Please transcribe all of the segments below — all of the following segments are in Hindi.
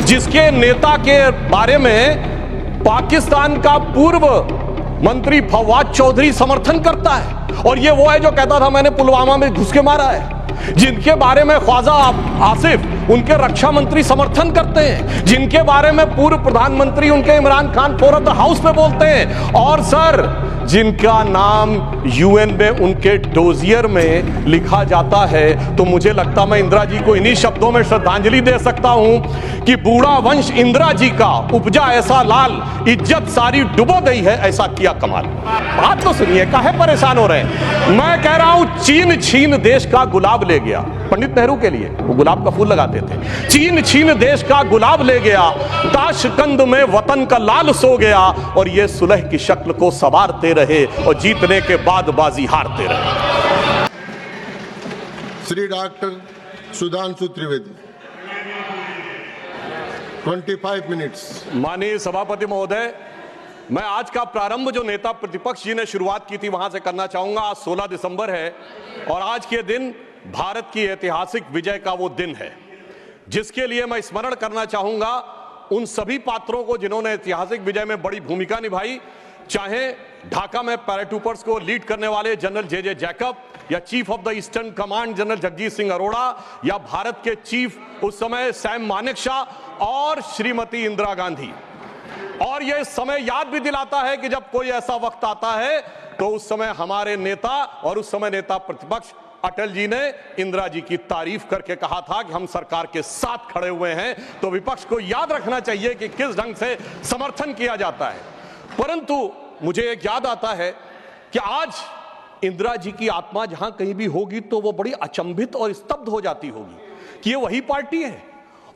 जिसके नेता के बारे में पाकिस्तान का पूर्व मंत्री फवाद चौधरी समर्थन करता है, और ये वो है जो कहता था मैंने पुलवामा में घुस के मारा है। जिनके बारे में ख्वाजा आसिफ उनके रक्षा मंत्री समर्थन करते हैं, जिनके बारे में पूर्व प्रधानमंत्री उनके Imran Khan forum the house पे बोलते हैं, और सर जिनका नाम यूएन में उनके डोजियर में लिखा जाता है, तो मुझे लगता मैं इंदिरा जी को इन्हीं शब्दों में श्रद्धांजलि दे सकता हूं कि बूढ़ा वंश इंदिरा जी का उपजा ऐसा लाल, इज्जत सारी डुबो गई है ऐसा किया कमाल। बात तो सुनिए, काहे परेशान हो रहे हैं। मैं कह रहा हूं चीन छीन देश का गुलाब ले गया। पंडित नेहरू के लिए वो गुलाब का फूल लगाते थे। चीन छीन देश का गुलाब ले गया, ताशकंद में वतन का लाल सो गया, और ये सुलह की शक्ल को संवारते रहे और जीतने के बाद बाजी हारते रहे। Shri doctor Sudhanshu Trivedi 25 minutes. माननीय सभापति महोदय, मैं आज का प्रारंभ जो नेता प्रतिपक्ष जी ने शुरुआत की थी वहां से करना चाहूंगा। आज 16 दिसंबर है और आज के दिन भारत की ऐतिहासिक विजय का वो दिन है, जिसके लिए मैं स्मरण करना चाहूंगा उन सभी पात्रों को जिन्होंने ऐतिहासिक विजय में बड़ी भूमिका निभाई, चाहे ढाका में पैराट्रूपर्स को लीड करने वाले जनरल जे जैकब, या chief of the eastern command general Jagjit Singh Arora, या भारत के चीफ उस समय सैम मानेकशॉ और श्रीमती इंदिरा गांधी। और यह समय याद भी दिलाता है कि जब कोई ऐसा वक्त आता है तो उस समय हमारे नेता और उस समय नेता प्रतिपक्ष अटल जी ने इंदिरा जी की तारीफ करके कहा था कि हम सरकार के साथ खड़े हुए हैं। तो विपक्ष को याद रखना चाहिए कि किस ढंग से समर्थन किया जाता है। परंतु मुझे एक याद आता है कि आज इंदिरा जी की आत्मा जहां कहीं भी होगी तो वो बड़ी अचंभित और स्तब्ध हो जाती होगी कि ये वही पार्टी है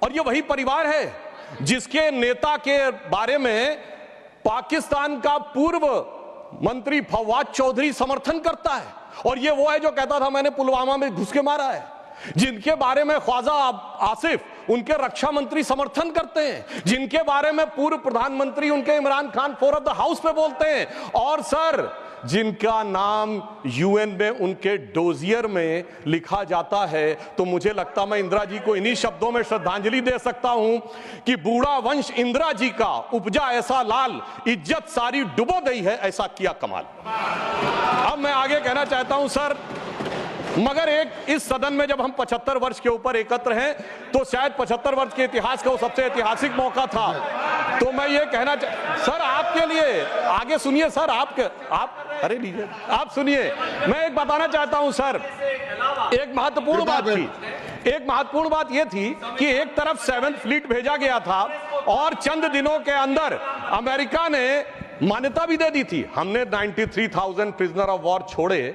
और ये वही परिवार है जिसके नेता के बारे में पाकिस्तान का पूर्व मंत्री फवाद चौधरी समर्थन करता है, और ये वो है जो कहता था मैंने पुलवामा में घुस के मारा है। जिनके बारे में ख्वाजा आसिफ उनके रक्षा मंत्री समर्थन करते हैं, जिनके बारे में पूर्व प्रधानमंत्री उनके Imran Khan forum the house पे बोलते हैं, और सर जिनका नाम यूएन में उनके डोजियर में लिखा जाता है, तो मुझे लगता मैं इंदिरा जी को इन्हीं शब्दों में श्रद्धांजलि दे सकता हूं कि बूढ़ा वंश इंदिरा जी का उपजा ऐसा लाल, इज्जत सारी डुबो गई है ऐसा किया कमाल। अब मैं आगे कहना चाहता हूं सर, मगर एक इस सदन में जब हम 75 वर्ष के ऊपर एकत्र हैं तो शायद 75 वर्ष के इतिहास का वो सबसे ऐतिहासिक मौका था। तो मैं ये कहना सर आपके लिए आगे सुनिए सर, आप अरे लीजिए आप सुनिए, मैं एक बताना चाहता हूं सर, एक महत्वपूर्ण बात थी। एक महत्वपूर्ण बात यह थी कि एक तरफ 7th फ्लीट भेजा गया था और चंद दिनों के अंदर अमेरिका ने मान्यता भी दे दी थी। हमने 93,000 प्रिजनर ऑफ वॉर छोड़े,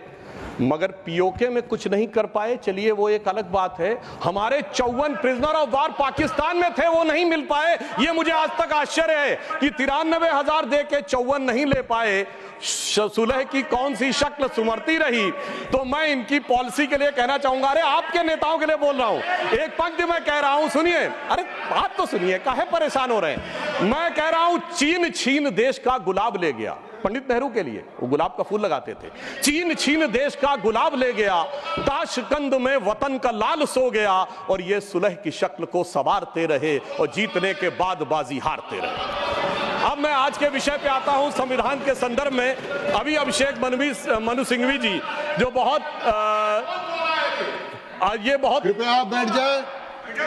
मगर पीओके में कुछ नहीं कर पाए। चलिए वो एक अलग बात है। हमारे 54 प्रिजनर ऑफ वार पाकिस्तान में थे, वो नहीं मिल पाए। ये मुझे आज तक आश्चर्य है कि 93,000 दे के 54 नहीं ले पाए। सुलह की कौन सी शक्ल सुमरती रही। तो मैं इनकी पॉलिसी के लिए कहना चाहूंगा, अरे आपके नेताओं के लिए बोल रहा हूं, एक पंक्ति में कह रहा हूं, सुनिए, अरे बात तो सुनिए, काहे परेशान हो रहे हैं। मैं कह रहा हूं चीन छीन देश का गुलाब ले गया। पंडित नेहरू के लिए वो गुलाब का फूल लगाते थे। चीन छीन देश का गुलाब ले गया, ताशकंद में वतन का लाल सो गया, और ये सुलह की शक्ल को संवारते रहे और जीतने के बाद बाजी हारते रहे। अब मैं आज के विषय पे आता हूं, संविधान के संदर्भ में। अभी अभिषेक मनु सिंघवी जी जो बहुत ये बहुत, कृपया आप बैठ जाए।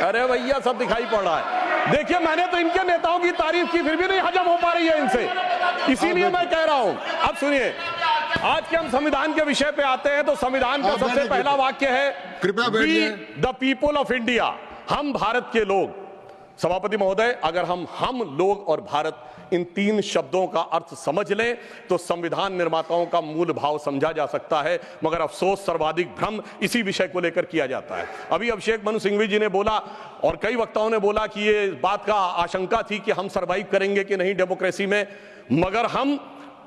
अरे भैया सब दिखाई पड़ रहा है। देखिए मैंने तो इनके नेताओं की तारीफ की, फिर भी नहीं हजम हो पा रही है इनसे, इसीलिए मैं कह रहा हूं। अब सुनिए, आज के हम संविधान के विषय पे आते हैं तो संविधान का सबसे पहला वाक्य है, कृपया बैठिए। द पीपल ऑफ इंडिया, हम भारत के लोग। सभापति महोदय, अगर हम लोग और भारत इन 3 शब्दों का अर्थ समझ लें तो संविधान निर्माताओं का मूल भाव समझा जा सकता है, मगर अफसोस सर्वाधिक भ्रम इसी विषय को लेकर किया जाता है। अभी अभिषेक मनु सिंघवी जी ने बोला और कई वक्ताओं ने बोला कि ये बात का आशंका थी कि हम सरवाइव करेंगे कि नहीं डेमोक्रेसी में, मगर हम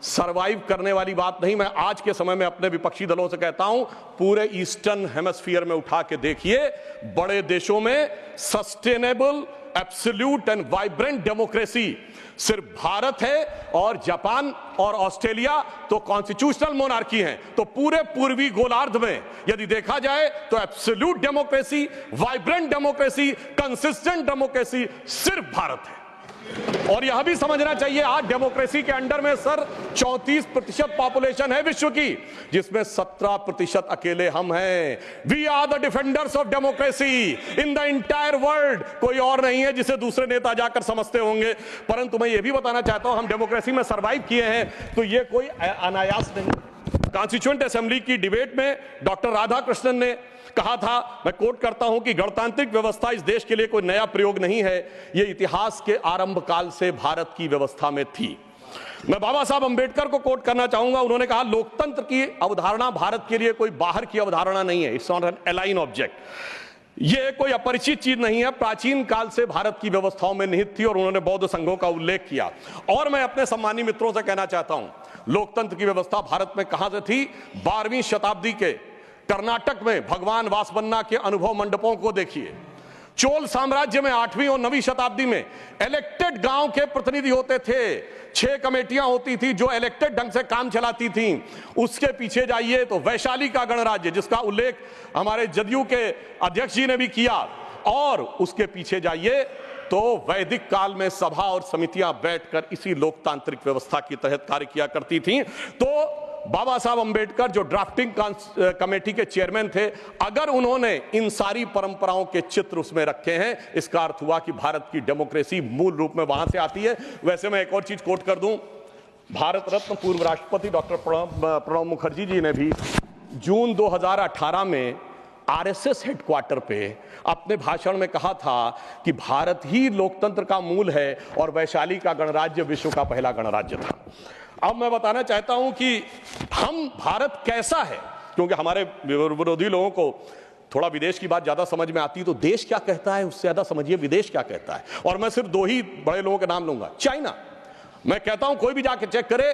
सरवाइव करने वाली बात नहीं। मैं आज के समय में अपने विपक्षी दलों से कहता हूं, पूरे ईस्टर्न हेमिस्फीयर में उठा के देखिए, बड़े देशों में sustainable absolute and vibrant democracy सिर्फ भारत है, और जापान और ऑस्ट्रेलिया तो कॉन्स्टिट्यूशनल मोनार्की हैं। तो पूरे पूर्वी गोलार्ध में यदि देखा जाए तो absolute democracy, vibrant democracy, consistent democracy सिर्फ भारत है। और यह भी समझना चाहिए, आज डेमोक्रेसी के अंडर में सर 34% पॉपुलेशन है विश्व की, जिसमें 17% अकेले हम हैं। We are the defenders of democracy in the entire world. कोई और नहीं है जिसे दूसरे नेता जाकर समझते होंगे। परंतु मैं यह भी बताना चाहता हूं, हम डेमोक्रेसी में सर्वाइव किए हैं, तो यह कोई अनायास नहीं। कॉन्स्टिट्यूएंट असेंबली की डिबेट में डॉक्टर राधाकृष्णन ने कहा था, मैं कोट करता हूं, कि गणतांत्रिक व्यवस्था इस देश के लिए कोई नया प्रयोग नहीं है, यह इतिहास के आरंभ काल से भारत की व्यवस्था में थी। मैं बाबा साहब अंबेडकर को कोट करना चाहूंगा, उन्होंने कहा, लोकतंत्र की अवधारणा भारत के लिए कोई बाहर की अवधारणा नहीं है, it's not an align object. यह कोई अपरिचित चीज नहीं है, प्राचीन काल से भारत की व्यवस्थाओं में निहित थी, और उन्होंने बौद्ध संघों का उल्लेख किया। और मैं अपने सम्मानी मित्रों से कहना चाहता हूं, लोकतंत्र की व्यवस्था भारत में कहां से थी? 12वीं शताब्दी के कर्नाटक में भगवान वासवन्ना के अनुभव मंडपों को देखिए। चोल साम्राज्य में 8वीं और 9वीं शताब्दी में इलेक्टेड गांव के प्रतिनिधि होते थे, 6 कमेटियां होती थी जो इलेक्टेड ढंग से काम चलाती थी। उसके पीछे जाइए तो वैशाली का गणराज्य, जिसका उल्लेख हमारे जदयू के अध्यक्ष जी ने भी किया, और उसके पीछे जाइए तो वैदिक काल में सभा और समितियां बैठकर इसी लोकतांत्रिक व्यवस्था के तहत कार्य किया करती थी। तो बाबा साहब अंबेडकर जो ड्राफ्टिंग कमेटी के चेयरमैन थे, अगर उन्होंने इन सारी परंपराओं के चित्र उसमें रखे हैं, इसका अर्थ हुआ कि भारत की डेमोक्रेसी मूल रूप में वहां से आती है। वैसे मैं एक और चीज कोट कर दूं, भारत रत्न पूर्व राष्ट्रपति डॉक्टर प्रणब मुखर्जी जी ने भी जून 2018 में आरएसएस हेडक्वार्टर पे अपने भाषण में कहा था कि भारत ही लोकतंत्र का मूल है, और वैशाली का गणराज्य विश्व का पहला गणराज्य था। अब मैं बताना चाहता हूं कि हम भारत कैसा है, क्योंकि हमारे विरोधी लोगों को थोड़ा विदेश की बात ज्यादा समझ में आती है, तो देश क्या कहता है उससे ज्यादा समझिए विदेश क्या कहता है। और मैं सिर्फ 2 ही बड़े लोगों के नाम लूंगा। चाइना, मैं कहता हूं कोई भी जाके चेक करे,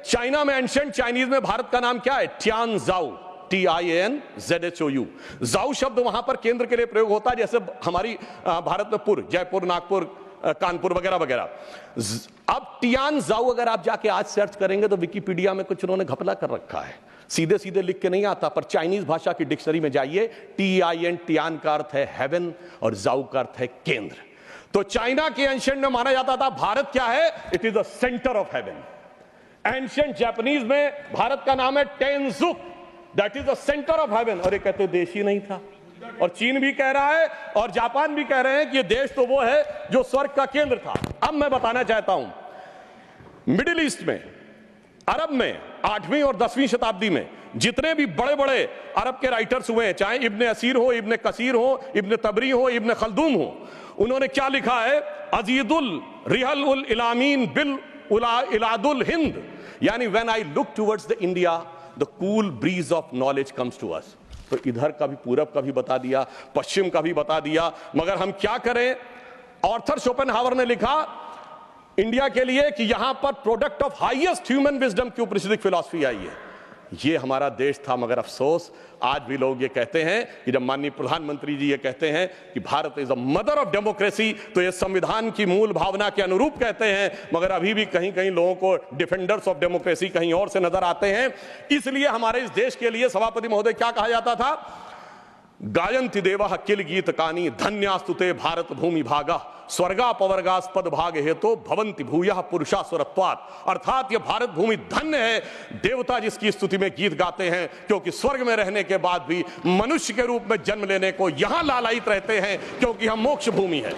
चाइना में एंशिएंट चाइनीज में भारत का नाम क्या है? ट्यानजाओ, TIANZHOU। जाऊ शब्द वहां पर केंद्र के लिए प्रयोग होता है, जैसे हमारी भारत में पुर, जयपुर, नागपुर, कानपुर वगैरह वगैरह। अब टियानजाओ अगर आप जाके आज सर्च करेंगे तो विकिपीडिया में कुछ उन्होंने घपला कर रखा है, सीधे सीधे लिख के नहीं आता, पर चाइनीज भाषा की डिक्शनरी में जाइए, TIN का अर्थ है हेवन और जाऊ का अर्थ है केंद्र। तो चाइना के एंशिएंट में माना जाता था भारत क्या है? It is the centre of heaven. Ancient Japanese में भारत का नाम है Tenjiku, that is the centre of heaven. और ये कहते देश ही नहीं था, और चीन भी कह रहा है और जापान भी कह रहे हैं कि ये देश तो वो है जो स्वर्ग का केंद्र था। अब मैं बताना चाहता हूं, मिडिल ईस्ट में, अरब में 8वीं और 10वीं शताब्दी में जितने भी बड़े बड़े अरब के राइटर्स हुए हैं, चाहे इब्ने असीर हो, इब्ने कसीर हो, इब्ने तबरी हो, इब्ने खल्दून हो, उन्होंने क्या लिखा है? अजीदुल रिहल उल इलामीन बिल इलादुल हिंद, यानी when I look towards the India the cool breeze of knowledge comes to us. तो इधर का भी, पूरब का भी बता दिया, पश्चिम का भी बता दिया, मगर हम क्या करें? आर्थर शोपेनहावर ने लिखा इंडिया के लिए कि यहां पर product of highest human wisdom की ऊपनिषदिक फिलॉसफी आई है। ये हमारा देश था, मगर अफसोस आज भी लोग ये कहते हैं कि जब माननीय प्रधानमंत्री जी ये कहते हैं कि Bharat is a mother of democracy, तो ये संविधान की मूल भावना के अनुरूप कहते हैं, मगर अभी भी कहीं कहीं लोगों को डिफेंडर्स ऑफ डेमोक्रेसी कहीं और से नजर आते हैं। इसलिए हमारे इस देश के लिए सभापति महोदय क्या कहा जाता था? गायन्ति देवः किल गीत कानी धन्यास्तुते भारत भूमि भागा स्वर्गापवर्गास्पद भाग हेतु भवंति भूयः पुरुषा सुरत्वात्। अर्थात ये भारत भूमि धन्य है, देवता जिसकी स्तुति में गीत गाते हैं, क्योंकि स्वर्ग में रहने के बाद भी मनुष्य के रूप में जन्म लेने को यहां लालायित रहते हैं, क्योंकि हम मोक्ष भूमि है।